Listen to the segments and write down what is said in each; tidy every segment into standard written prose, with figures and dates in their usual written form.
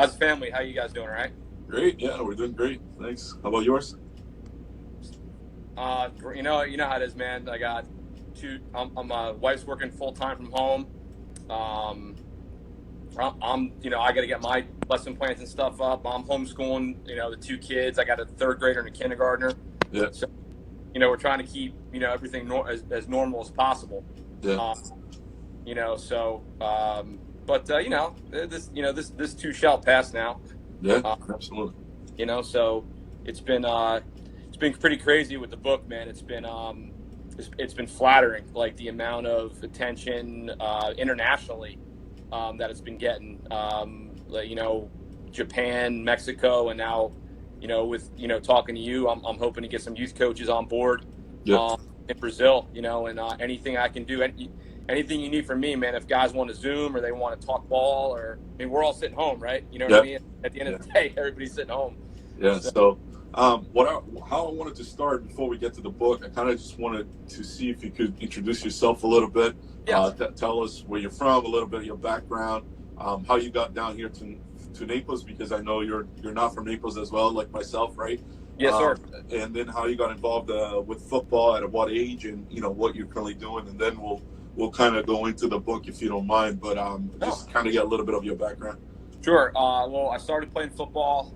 How's the family? How you guys doing? All right? Great. Yeah, we're doing great. Thanks. How about yours? You know how it is, man. I got two. My wife's working full time from home. Um, I got to get my lesson plans and stuff up. I'm homeschooling, the two kids. I got a third grader and a kindergartner. Yeah. So, we're trying to keep, everything as normal as possible. Yeah. This too shall pass now. Yeah. Absolutely. So it's been pretty crazy with the book, man. It's been flattering, like the amount of attention internationally that it's been getting. Japan, Mexico, and now, with talking to you, I'm hoping to get some youth coaches on board. Yeah. In Brazil, and anything I can do, anything you need from me, man. If guys want to Zoom or they want to talk ball, we're all sitting home, right? You know what I mean? At the end of the day, everybody's sitting home. Yeah. So how I wanted to start before we get to the book, I kind of just wanted to see if you could introduce yourself a little bit. Yeah. Tell us where you're from, a little bit of your background, how you got down here to Naples, because I know you're not from Naples as well, like myself, right? Yes, sir. And then how you got involved with football, at what age, and what you're currently doing, and then we'll kind of go into the book if you don't mind. But just kind of get a little bit of your background. Sure. Well, I started playing football.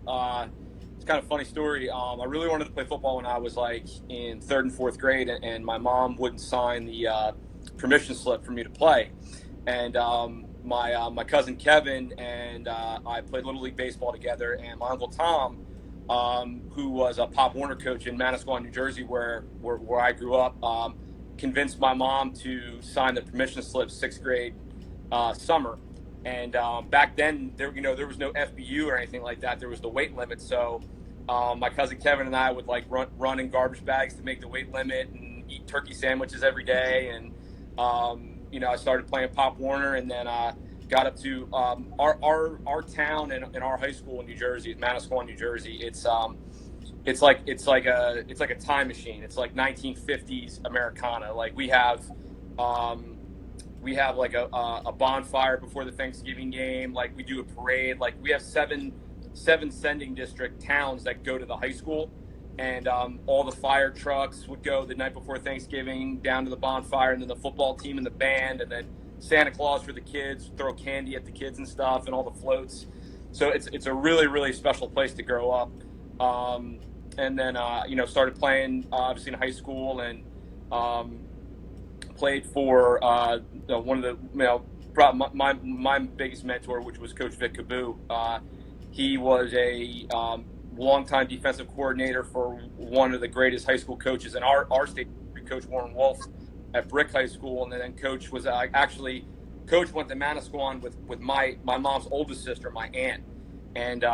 It's kind of a funny story. I really wanted to play football when I was like in third and fourth grade, and my mom wouldn't sign the permission slip for me to play. And my cousin Kevin and I played Little League Baseball together, and my Uncle Tom, who was a Pop Warner coach in Manasquan, New Jersey, where I grew up, convinced my mom to sign the permission slip sixth grade summer. And back then, there was no FBU or anything like that. There was the weight limit. So my cousin Kevin and I would like run in garbage bags to make the weight limit and eat turkey sandwiches every day. And I started playing Pop Warner, and then got up to our town and our high school in New Jersey, Manasquan, New Jersey. It's like a time machine. It's like 1950s Americana. Like we have like a bonfire before the Thanksgiving game. Like we do a parade. Like we have seven sending district towns that go to the high school, and all the fire trucks would go the night before Thanksgiving down to the bonfire, and then the football team and the band, and then Santa Claus for the kids, throw candy at the kids and stuff, and all the floats. So it's a really, really special place to grow up. And then started playing obviously in high school, and played for one of the my biggest mentor, which was Coach Vic Cabu. He was a longtime defensive coordinator for one of the greatest high school coaches in our state, Coach Warren Wolf at Brick High School. And then Coach was Coach went to Manasquan with my mom's oldest sister, my aunt, and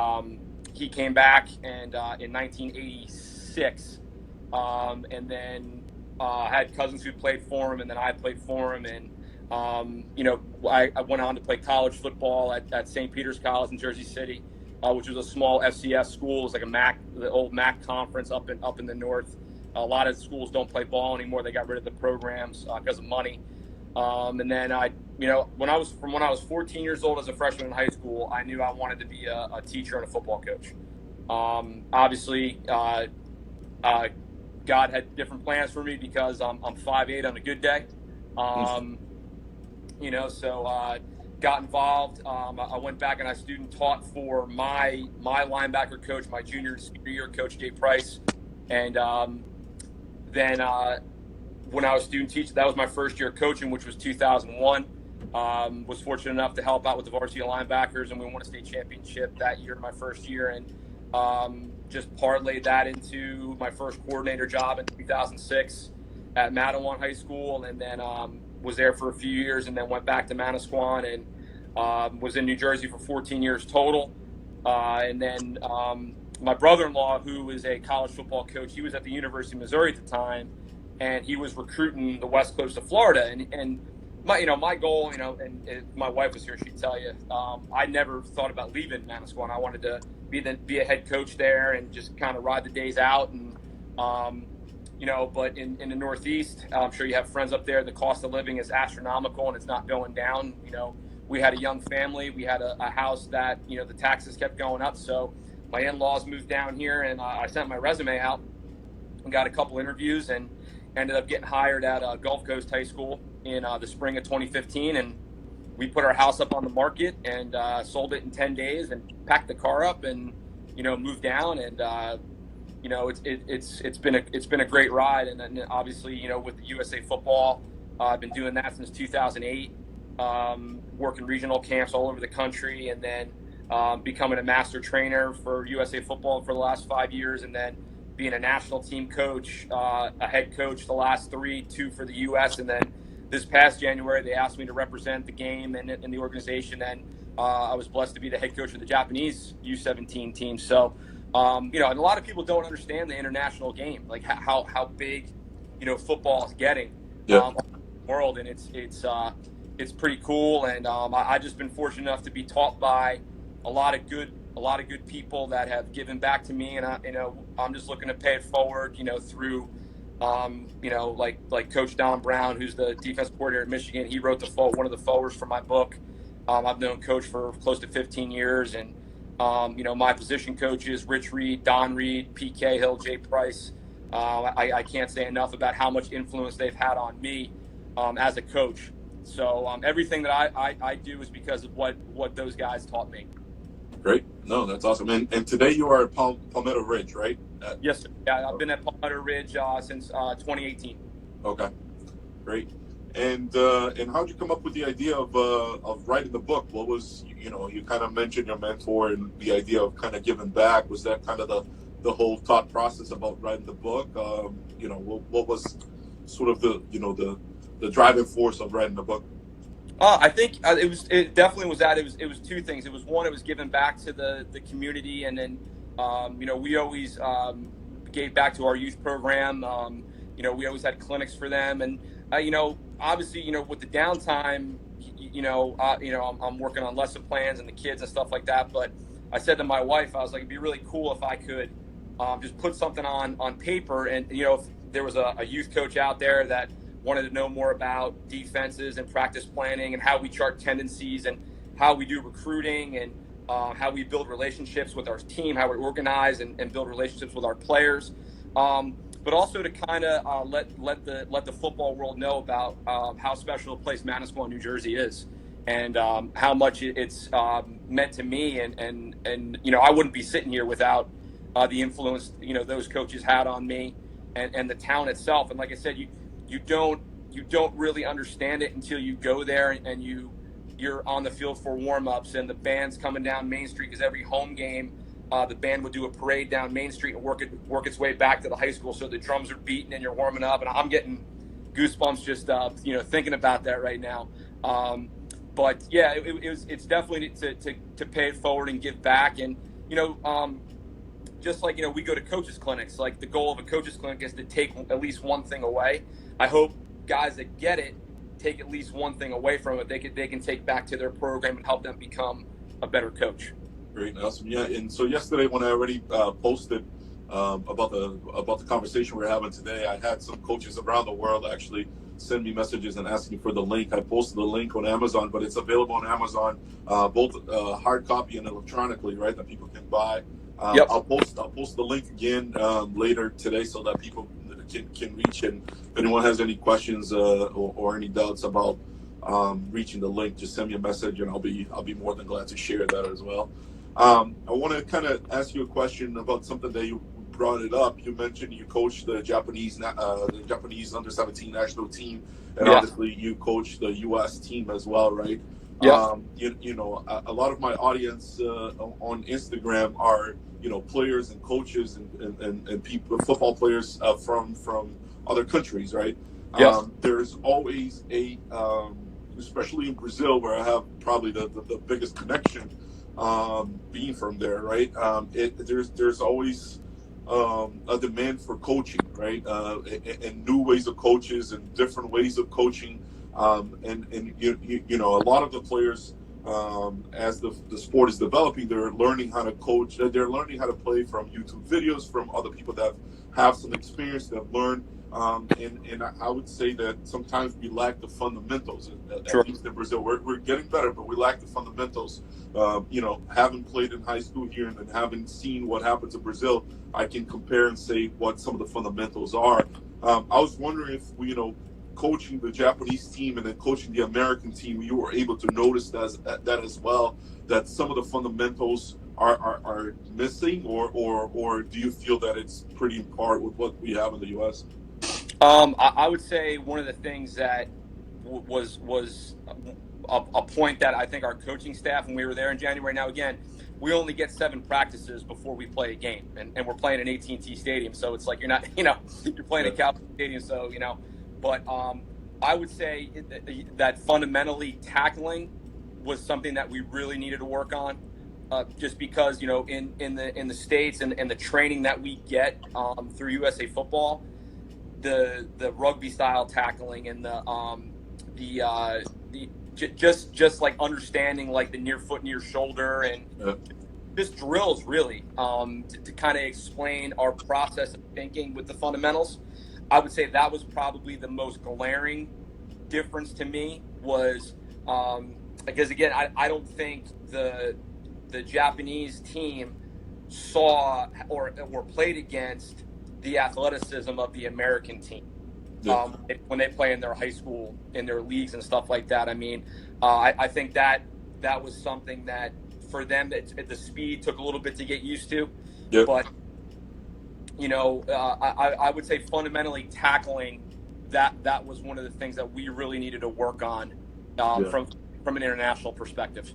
he came back and in 1986, and then had cousins who played for him, and then I played for him, and I went on to play college football at St. Peter's College in Jersey City, which was a small FCS school. It was like the old MAC conference up in the north. A lot of schools don't play ball anymore. They got rid of the programs because of money. And then when I was 14 years old as a freshman in high school, I knew I wanted to be a teacher and a football coach. Obviously, God had different plans for me because I'm 5'8" on a good day. So got involved. I went back and I student taught for my linebacker coach, my junior and senior year, Coach Dave Price. And then when I was student teacher, that was my first year coaching, which was 2001. Was fortunate enough to help out with the varsity linebackers, and we won a state championship that year, my first year, and just parlayed that into my first coordinator job in 2006 at Matawan High School, and then was there for a few years, and then went back to Manasquan, and was in New Jersey for 14 years total. And then my brother-in-law, who is a college football coach, he was at the University of Missouri at the time, and he was recruiting the west coast of Florida. And my goal, and if my wife was here, she'd tell you, I never thought about leaving Manasquan. I wanted to be a head coach there and just kind of ride the days out. And but in the Northeast, I'm sure you have friends up there. The cost of living is astronomical, and it's not going down. we had a young family. We had a house that, you know, the taxes kept going up. So my in-laws moved down here, and I sent my resume out and got a couple interviews and ended up getting hired at Gulf Coast High School in the spring of 2015. And we put our house up on the market and sold it in 10 days and packed the car up and, you know, moved down. And, you know, it's been a great ride. And then obviously, you know, with the USA Football, I've been doing that since 2008, working regional camps all over the country, and then becoming a master trainer for USA Football for the last 5 years, and then being a national team coach, a head coach the last two for the U.S., and then this past January they asked me to represent the game and the organization, and I was blessed to be the head coach of the Japanese U17 team. So, you know, and a lot of people don't understand the international game, like how big, you know, football is getting around the world, and it's pretty cool. And I just been fortunate enough to be taught by a lot of good people that have given back to me, and I'm just looking to pay it forward, you know, through, you know, like Coach Don Brown, who's the defensive coordinator at Michigan. He wrote one of the forwards for my book. I've known Coach for close to 15 years, and you know, my position coaches, Rich Reed, Don Reed, Pete Cahill, Jay Price. I can't say enough about how much influence they've had on me as a coach. So everything that I do is because of what those guys taught me. Great. No, that's awesome. And today you are at Palmetto Ridge, right? Yes, sir. Yeah, I've been at Palmetto Ridge since 2018. Okay, great. And how'd you come up with the idea of writing the book? What was, you know, you kind of mentioned your mentor and the idea of kind of giving back. Was that kind of the whole thought process about writing the book? You know, what was sort of the driving force of writing the book? I think it definitely was that. It was two things. It was one, it was giving back to the community, and then you know, we always gave back to our youth program. You know, we always had clinics for them, and you know, obviously, you know, with the downtime, you know, I'm working on lesson plans and the kids and stuff like that. But I said to my wife, I was like, it'd be really cool if I could just put something on paper, and you know, if there was a youth coach out there that wanted to know more about defenses and practice planning and how we chart tendencies and how we do recruiting and how we build relationships with our team, how we organize and build relationships with our players, but also to kind of let the football world know about how special a place Manasquan, New Jersey is, and how much it's meant to me, and you know, I wouldn't be sitting here without the influence, you know, those coaches had on me and the town itself. And like I said, you don't really understand it until you go there and you're on the field for warm-ups, and the band's coming down Main Street, because every home game the band would do a parade down Main Street and work its way back to the high school. So the drums are beating and you're warming up, and I'm getting goosebumps just you know, thinking about that right now. But yeah, it's definitely to pay it forward and give back. And you know, just like, you know, we go to coaches clinics, like the goal of a coaches clinic is to take at least one thing away. I hope guys that get it take at least one thing away from it they can take back to their program and help them become a better coach. Great, awesome. Yeah, and so yesterday when I already posted about the conversation we're having today, I had some coaches around the world actually send me messages and asking for the link. I posted the link on Amazon, but it's available on Amazon, both hard copy and electronically, right, that people can buy. Yep. I'll post the link again later today so that people can reach. And if anyone has any questions or any doubts about reaching the link, just send me a message, and I'll be more than glad to share that as well. I want to kind of ask you a question about something that you brought it up. You mentioned you coached the Japanese under-17 national team, and obviously you coached the U.S. team as well, right? Yeah. You know, a lot of my audience on Instagram are, you know, players and coaches and people, football players from other countries, right? Yes. There's always especially in Brazil, where I have probably the biggest connection, being from there, right? There's always a demand for coaching, right? And new ways of coaches and different ways of coaching. And you know, a lot of the players, as the sport is developing, they're learning how to coach. They're learning how to play from YouTube videos, from other people that have some experience, that have learned And I would say that sometimes we lack the fundamentals. At Sure. least in Brazil, we're getting better, but we lack the fundamentals. Having played in high school here and then having seen what happens in Brazil, I can compare and say what some of the fundamentals are. I was wondering if coaching the Japanese team and then coaching the American team, you were able to notice that as well, that some of the fundamentals are missing, or do you feel that it's pretty in part with what we have in the U.S.? I would say one of the things that was a point that I think our coaching staff, when we were there in January. Now, again, we only get 7 practices before we play a game, and we're playing in AT&T Stadium, so it's like you're not, you're playing in Cowboys Stadium, so But I would say that fundamentally tackling was something that we really needed to work on. Just because in the States and the training that we get through USA Football, the rugby style tackling and just like understanding like the near foot, near shoulder, and just drills really to kind of explain our process of thinking with the fundamentals. I would say that was probably the most glaring difference to me, was because again, I don't think the Japanese team saw or played against the athleticism of the American team when they play in their high school, in their leagues and stuff like that. I mean, I think that was something that for them, the speed took a little bit to get used to. Yep. But I would say fundamentally tackling, that was one of the things that we really needed to work on from an international perspective.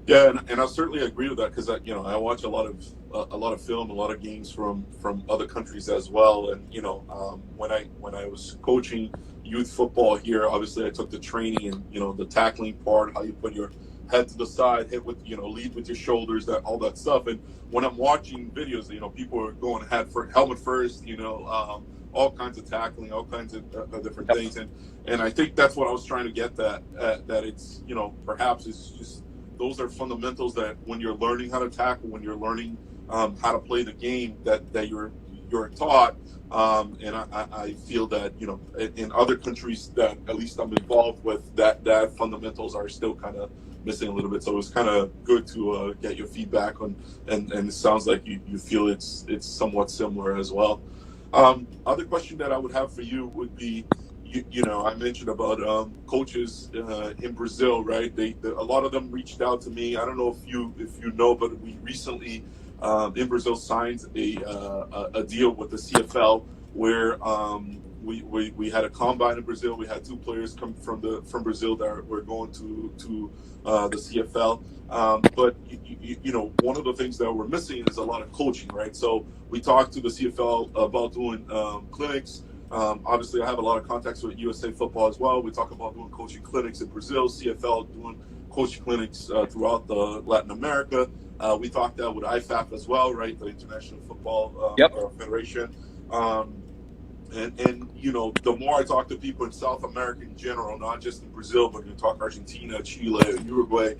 Yeah, and I certainly agree with that, because I watch a lot of film, a lot of games from other countries as well. And when I was coaching youth football here, obviously I took the training and the tackling part, how you put your head to the side, hit with lead with your shoulders, all that stuff. And when I'm watching videos, people are going helmet first, all kinds of tackling, all kinds of different things. And I think that's what I was trying to get that it's perhaps it's just, those are fundamentals that when you're learning how to tackle, when you're learning how to play the game, that you're taught. And I feel that in other countries that at least I'm involved with, that fundamentals are still kind of missing a little bit. So it was kind of good to get your feedback on, and it sounds like you feel it's somewhat similar as well. Other question that I would have for you would be, I mentioned about coaches in Brazil, right? A lot of them reached out to me. I don't know if you know, but we recently in Brazil signed a deal with the CFL, where we had a combine in Brazil. We had 2 players come from Brazil that were going to the CFL. But one of the things that we're missing is a lot of coaching, right? So we talked to the CFL about doing clinics. Obviously, I have a lot of contacts with USA Football as well. We talk about doing coaching clinics in Brazil, CFL doing coaching clinics throughout Latin America. We talked that with IFAF as well, right? The International Football Federation. And the more I talk to people in South America in general, not just in Brazil, but you talk Argentina, Chile, Uruguay,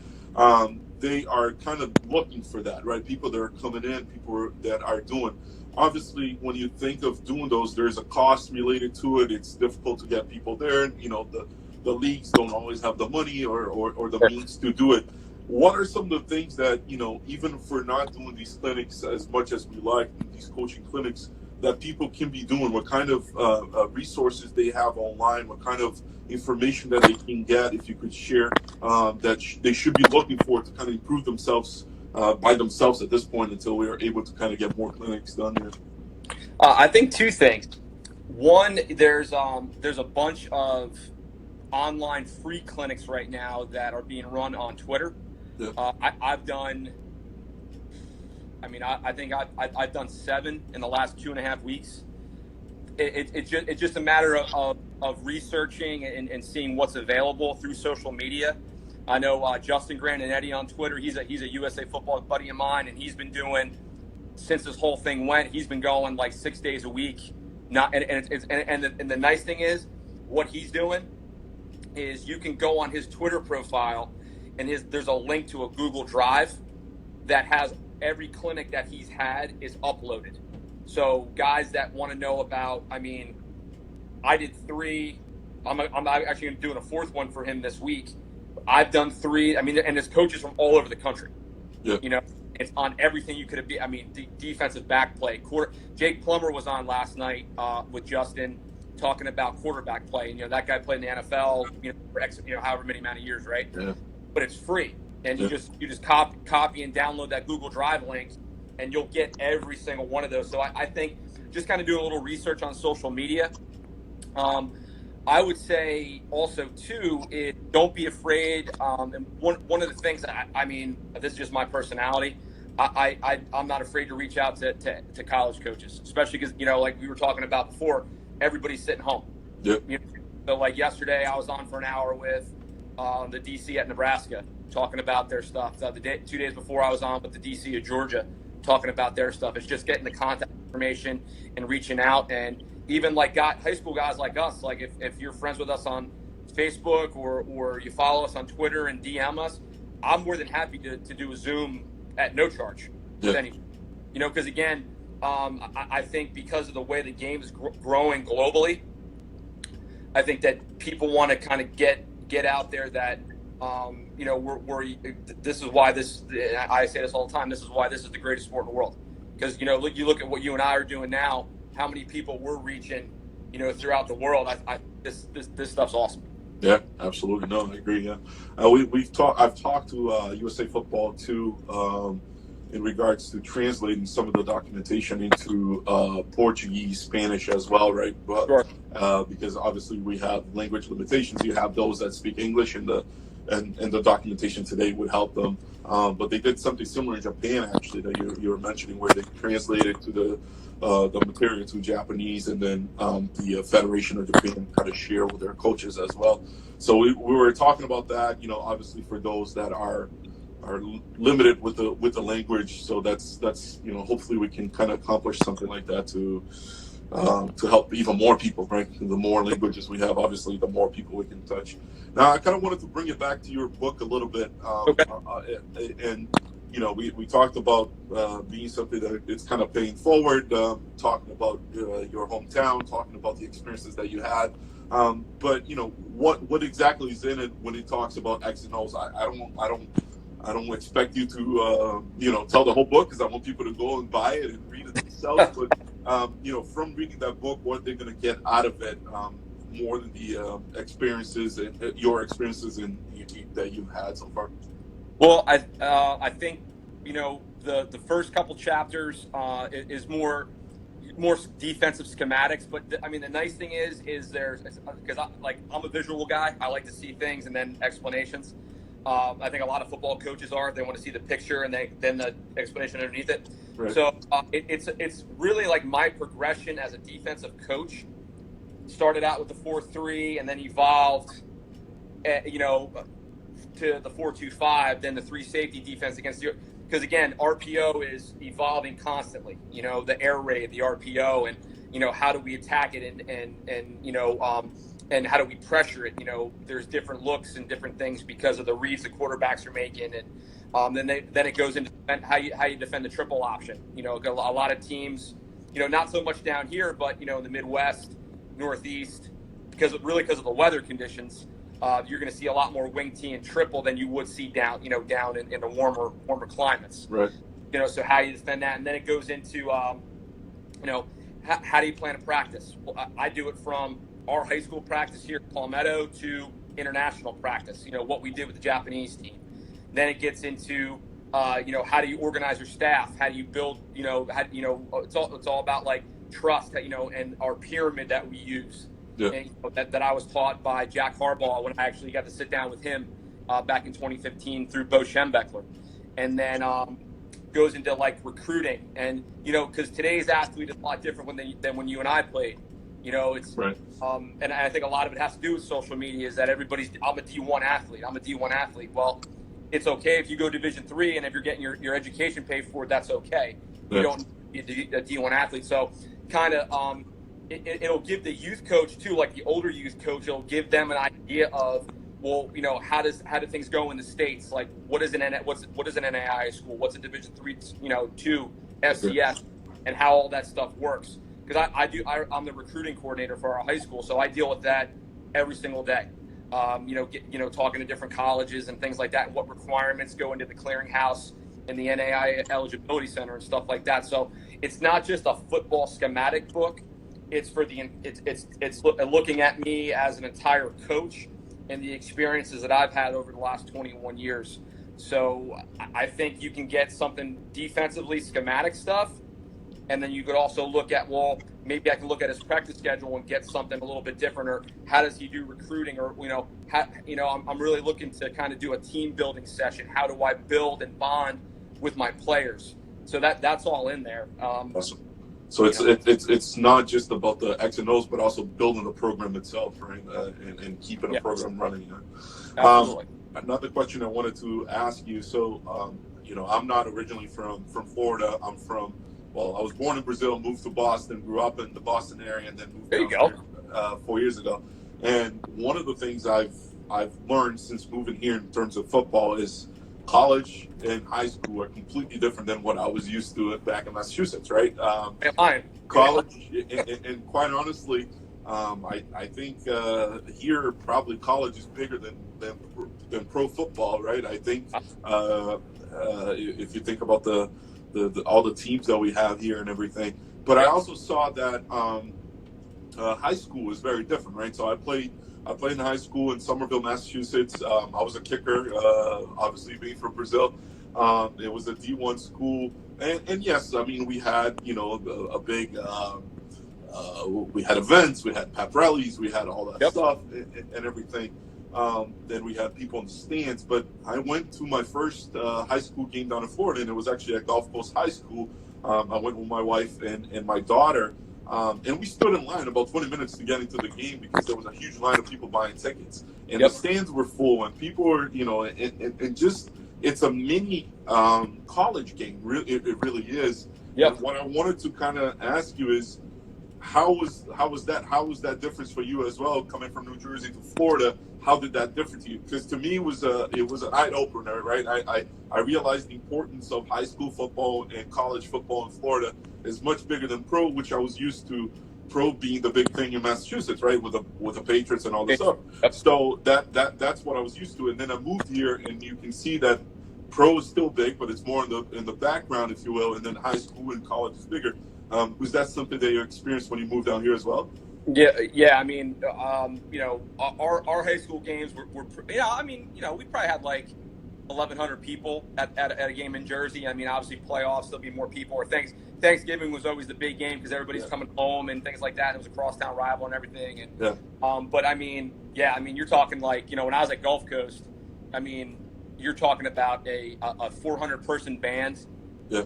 they are kind of looking for that, right? People that are coming in, people that are doing. Obviously, when you think of doing those, there's a cost related to it. It's difficult to get people there. The leagues don't always have the money or the means to do it. What are some of the things that, even if we're not doing these clinics as much as we like, these coaching clinics, that people can be doing? What kind of resources they have online? What kind of information that they can get, if you could share, that they should be looking for to kind of improve themselves by themselves at this point, until we are able to kind of get more clinics done here? I think 2 things. One, there's a bunch of online free clinics right now that are being run on Twitter. Yeah. I've done. I mean, I think I've done 7 in the last 2.5 weeks. It's just a matter of researching and seeing what's available through social media. I know Justin Grandinetti on Twitter. He's a USA Football buddy of mine, and he's been doing, since this whole thing went, he's been going like 6 days a week. And the nice thing is, what he's doing is you can go on his Twitter profile, and there's a link to a Google Drive that has every clinic that he's had is uploaded. So guys that want to know about, I mean, I did 3. I'm actually doing a 4th one for him this week. I've done 3. I mean, and there's coaches from all over the country. Yeah. You know, it's on everything you could have been. I mean, defensive back play. Jake Plummer was on last night with Justin talking about quarterback play. And, that guy played in the NFL, for however many amount of years, right? Yeah. But it's free. And you just copy and download that Google Drive link, and you'll get every single one of those. So I think just kind of doing a little research on social media. I would say also too is don't be afraid. And one of the things I mean, this is just my personality. I'm not afraid to reach out to college coaches, especially because like we were talking about before, everybody's sitting home. Yep. So like yesterday, I was on for an hour with the DC at Nebraska talking about their stuff. 2 days before, I was on with the DC of Georgia talking about their stuff. It's just getting the contact information and reaching out. And even like high school guys like us, like if you're friends with us on Facebook or you follow us on Twitter and DM us, I'm more than happy to do a Zoom at no charge with anyone. Because again, I think because of the way the game is growing globally, I think that people want to kind of get out there that this is why I say this all the time. This is why this is the greatest sport in the world. Because you look at what you and I are doing now, how many people we're reaching, throughout the world. This stuff's awesome. Yeah, absolutely. No, I agree. Yeah, I've talked to USA Football too in regards to translating some of the documentation into Portuguese, Spanish as well, right? But sure. Because obviously we have language limitations. You have those that speak English, and the documentation today would help them. But they did something similar in Japan, actually, that you were mentioning, where they translated to the material to Japanese, and then the Federation of Japan kind of share with their coaches as well. So we were talking about that. Obviously for those that are limited with the language. So that's hopefully we can kind of accomplish something like that to help even more people, right? The more languages we have, obviously, the more people we can touch. Now, I kind of wanted to bring it back to your book a little bit. Okay. And, we talked about being something that it's kind of paying forward, talking about your hometown, talking about the experiences that you had. But, what exactly is in it when it talks about X and O's? I don't expect you to, tell the whole book, because I want people to go and buy it and read it themselves. But, from reading that book, what they're going to get out of it, more than the experiences and your experiences that you've had so far. Well, I think, the first couple chapters is more defensive schematics. But the nice thing is there's, because I'm a visual guy. I like to see things and then explanations. I think a lot of football coaches they want to see the picture and then the explanation underneath it. Right. So it's really like my progression as a defensive coach. Started out with the 4-3 and then evolved, to the 4-2-5, then the 3 safety defense against the. Because again, RPO is evolving constantly. The air raid, the RPO, and how do we attack it and how do we pressure it? There's different looks and different things because of the reads the quarterbacks are making, and then it goes into how you defend the triple option. A lot of teams, not so much down here, but in the Midwest, Northeast, because of the weather conditions, you're going to see a lot more wing T and triple than you would see down in the warmer climates. Right. So how you defend that, and then it goes into how do you plan a practice? Well, I do it from our high school practice here at Palmetto to international practice, what we did with the Japanese team. Then it gets into, how do you organize your staff? How do you build, it's all about like trust, and our pyramid that we use. Yeah. And, that I was taught by Jack Harbaugh when I actually got to sit down with him back in 2015 through Bo Schembechler. And then goes into like recruiting, and because today's athlete is a lot different than when you and I played. It's right. And I think a lot of it has to do with social media. Is that I'm a D1 athlete. Well, it's okay if you go Division III, and if you're getting your education paid for, that's okay. Yeah. You don't be a D1 athlete. So kind of it'll give the youth coach too, like the older youth coach, it'll give them an idea of, well, how do things go in the States? Like, what is an NAIA school? What's a Division III, 2 FCS, and how all that stuff works. because I'm the recruiting coordinator for our high school, so I deal with that every single day. Talking to different colleges and things like that, and what requirements go into the clearinghouse and the NAI eligibility center and stuff like that. So it's not just a football schematic book. It's for it's looking at me as an entire coach and the experiences that I've had over the last 21 years. So I think you can get something defensively schematic stuff. And then you could also look at, well, maybe I can look at his practice schedule and get something a little bit different, or how does he do recruiting, or, I'm really looking to kind of do a team building session. How do I build and bond with my players? So that's all in there. Awesome. So it's not just about the X and O's, but also building the program itself, right? And keeping a program running. Absolutely. Another question I wanted to ask you. So, I'm not originally from Florida. I was born in Brazil, moved to Boston, grew up in the Boston area, and then moved there you down go. Here, 4 years ago. And one of the things I've learned since moving here in terms of football is college and high school are completely different than what I was used to back in Massachusetts, right? College, and quite honestly, I think here probably college is bigger than pro football, right? I think if you think about the all the teams that we have here and everything. But I also saw that high school is very different, right? So I played in high school in Somerville, Massachusetts. I was a kicker, obviously being from Brazil. It was a D1 school. And yes, I mean, we had, a big, we had events, we had pep rallies, we had all that stuff and everything. Then we had people in the stands, but I went to my first high school game down in Florida, and it was actually at Gulf Coast High School. I went with my wife and my daughter, and we stood in line about 20 minutes to get into the game because there was a huge line of people buying tickets, and the stands were full, and people were, and just it's a mini college game. It really is. And what I wanted to kind of ask you is, how was that difference for you as well, coming from New Jersey to Florida? How did that differ to you? Because to me, it was an eye opener, right? I realized the importance of high school football and college football in Florida is much bigger than pro, which I was used to. Pro being the big thing in Massachusetts, right, with the Patriots and all this stuff. So that's what I was used to, and then I moved here, and you can see that pro is still big, but it's more in the background, if you will, and then high school and college is bigger. Was that something that you experienced when you moved down here as well? Yeah. I mean, our high school games were we probably had like 1,100 people at a game in Jersey. I mean, obviously playoffs, there'll be more people. Or Thanksgiving was always the big game because everybody's coming home and things like that. It was a crosstown rival and everything. And but I mean, you're talking like, when I was at Gulf Coast, I mean, you're talking about a 400 person band. It's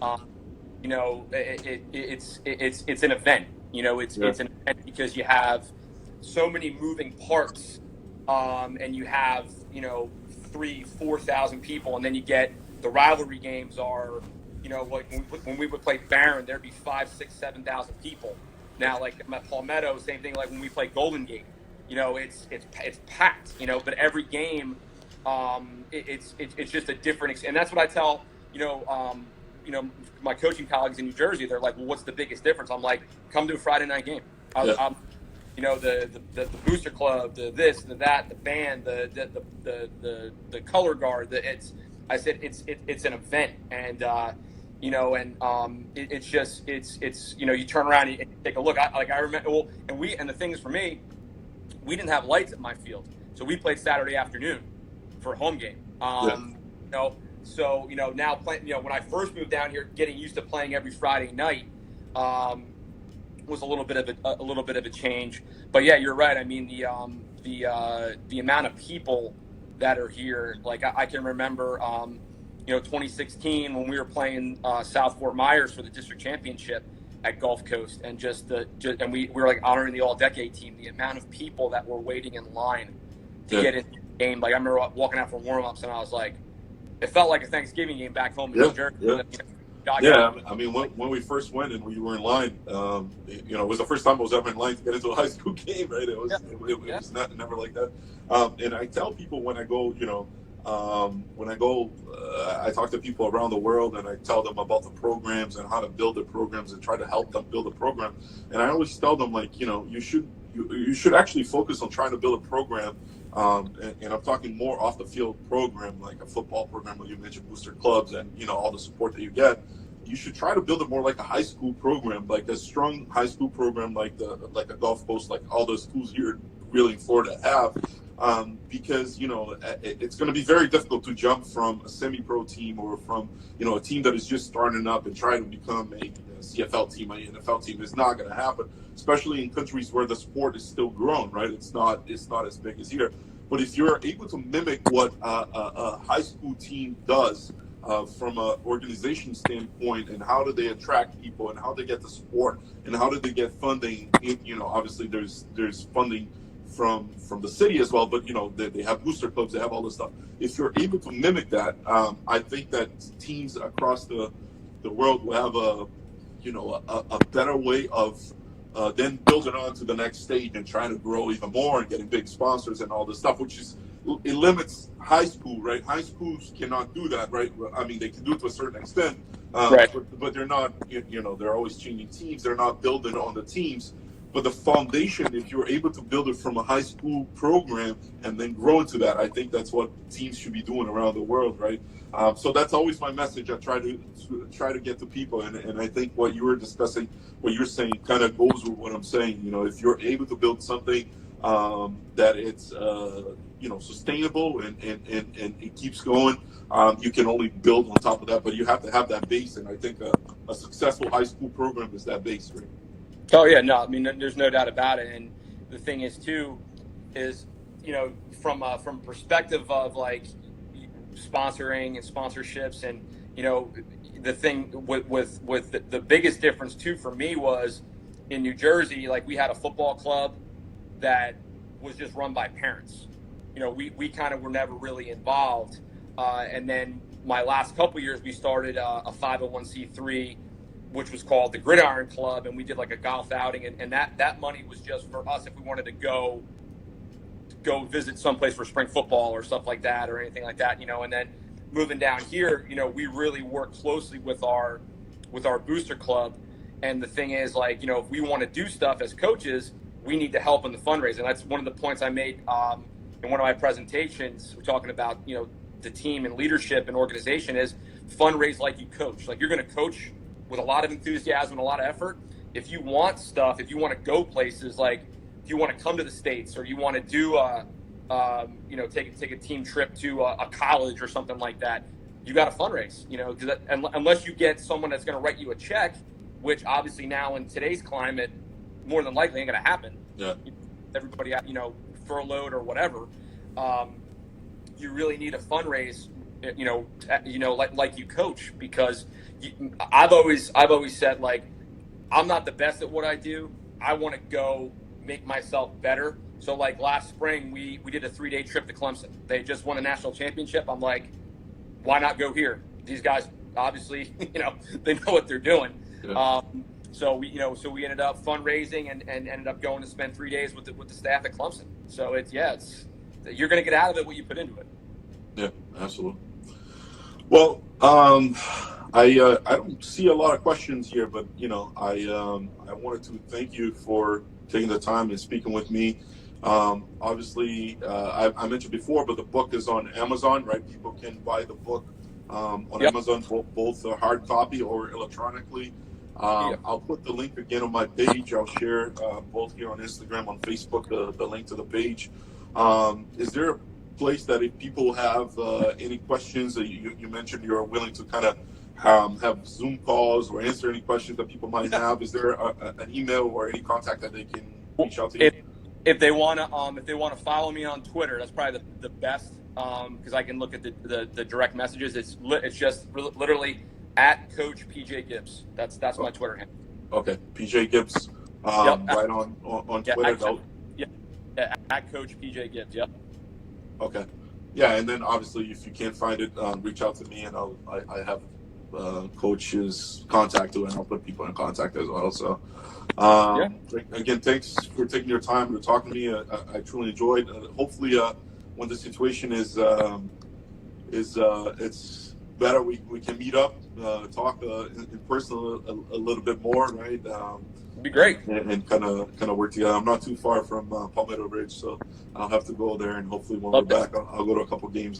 an event. It's an event because you have so many moving parts, and you have 3,000-4,000 people, and then you get the rivalry games are like when we would play Barron, there'd be 5,000, 6,000, 7,000 people. Now, like at Palmetto, same thing. Like when we play Golden Gate, it's packed. But every game, it's just a different. And that's what I tell my coaching colleagues in New Jersey. They're like, well, what's the biggest difference? I'm like, come to a Friday night game. The booster club, the this, the that, the band, the color guard. I said it's an event, and it's just you turn around and you take a look. I remember. Well, and the thing is for me, we didn't have lights at my field, so we played Saturday afternoon for a home game. So now playing. When I first moved down here, getting used to playing every Friday night was a little bit of a change. But yeah, you're right. I mean the amount of people that are here. Like I can remember 2016 when we were playing South Fort Myers for the district championship at Gulf Coast, and and we were like honoring the all-decade team. The amount of people that were waiting in line to get into the game. Like I remember walking out for warm-ups, and I was like, it felt like a Thanksgiving game back home in New Jersey. I mean, when we first went and we were in line, it was the first time I was ever in line to get into a high school game, right? It was never like that. And I tell people when I go, When I go, I talk to people around the world and I tell them about the programs and how to build the programs and try to help them build a program. And I always tell them, like, you should actually focus on trying to build a program. And I'm talking more off the field program, like a football program where you mentioned booster clubs and, all the support that you get. You should try to build it more like a high school program, like a strong high school program, like a Gulf Coast, like all the schools here really in Florida have. Because it's going to be very difficult to jump from a semi-pro team or from a team that is just starting up and try to become a CFL team, an NFL team. It's not going to happen, especially in countries where the sport is still growing. Right? It's not as big as here. But if you're able to mimic what a high school team does from an organization standpoint, and how do they attract people, and how they get the support, and how do they get funding? Obviously there's funding from the city as well, but they have booster clubs, they have all this stuff. If you're able to mimic that, I think that teams across the world will have a better way of then building on to the next stage and trying to grow even more and getting big sponsors and all this stuff, which is, it limits high school, right? High schools cannot do that, right? I mean, they can do it to a certain extent, Right. but they're not, they're always changing teams. They're not building on the teams. But the foundation, if you're able to build it from a high school program and then grow into that, I think that's what teams should be doing around the world, right? So that's always my message. I try to get to people, and I think what you were discussing, what you're saying, kind of goes with what I'm saying. If you're able to build something that it's sustainable and it keeps going, you can only build on top of that. But you have to have that base, and I think a successful high school program is that base, right? Oh yeah, no, I mean, there's no doubt about it. And the thing is too, is from perspective of like sponsoring and sponsorships, and the thing with the biggest difference too for me was in New Jersey, like we had a football club that was just run by parents. We kind of were never really involved. And then my last couple years, we started a 501c3, which was called the Gridiron Club, and we did like a golf outing, and that money was just for us if we wanted to go visit someplace for spring football or stuff like that or anything like that, and then moving down here, we really work closely with our booster club. And the thing is, like, if we want to do stuff as coaches, we need to help in the fundraising. That's one of the points I made in one of my presentations. We're talking about, the team and leadership and organization is fundraise like you coach. Like, you're going to coach with a lot of enthusiasm and a lot of effort. If you want stuff, if you want to go places, like if you want to come to the States, or you want to do take a team trip to a college or something like that, you got to fundraise, because unless you get someone that's going to write you a check, which obviously now in today's climate, more than likely ain't going to happen. Yeah. Everybody, furloughed or whatever. You really need to fundraise, like you coach, because I've always said, like, I'm not the best at what I do. I want to go make myself better. So like last spring, we did a 3-day trip to Clemson. They just won a national championship. I'm like, why not go here? These guys obviously, they know what they're doing. Yeah. So we ended up fundraising and ended up going to spend 3 days with the staff at Clemson. So it's you're going to get out of it what you put into it. Yeah, absolutely. Well, I don't see a lot of questions here, but I wanted to thank you for taking the time and speaking with me. Obviously, I mentioned before, but the book is on Amazon, right? People can buy the book on Yep. Amazon, both hard copy or electronically. I'll put the link again on my page. I'll share both here on Instagram, on Facebook, the link to the page. Is there a place that if people have any questions, you mentioned you're willing to kind of have Zoom calls or answer any questions that people might have? Is there an email or any contact that they can reach out to you? If they want to follow me on Twitter, that's probably the best, because I can look at the direct messages. It's just literally at Coach PJ Gibbs. That's my Twitter handle. Okay, PJ Gibbs. Yep. Right on Twitter. At Coach PJ Gibbs. Yep. Okay. Yeah, and then obviously if you can't find it, reach out to me, and I have Coach's contact too, and I'll put people in contact as well. So again, thanks for taking your time to talk to me. I truly enjoyed. Hopefully, when the situation is is it's better we can meet up, talk in person a little bit more, right? It'd be great. And kind of work together. I'm not too far from Palmetto Ridge, so I'll have to go there, and hopefully when Love we're that. back, I'll go to a couple games.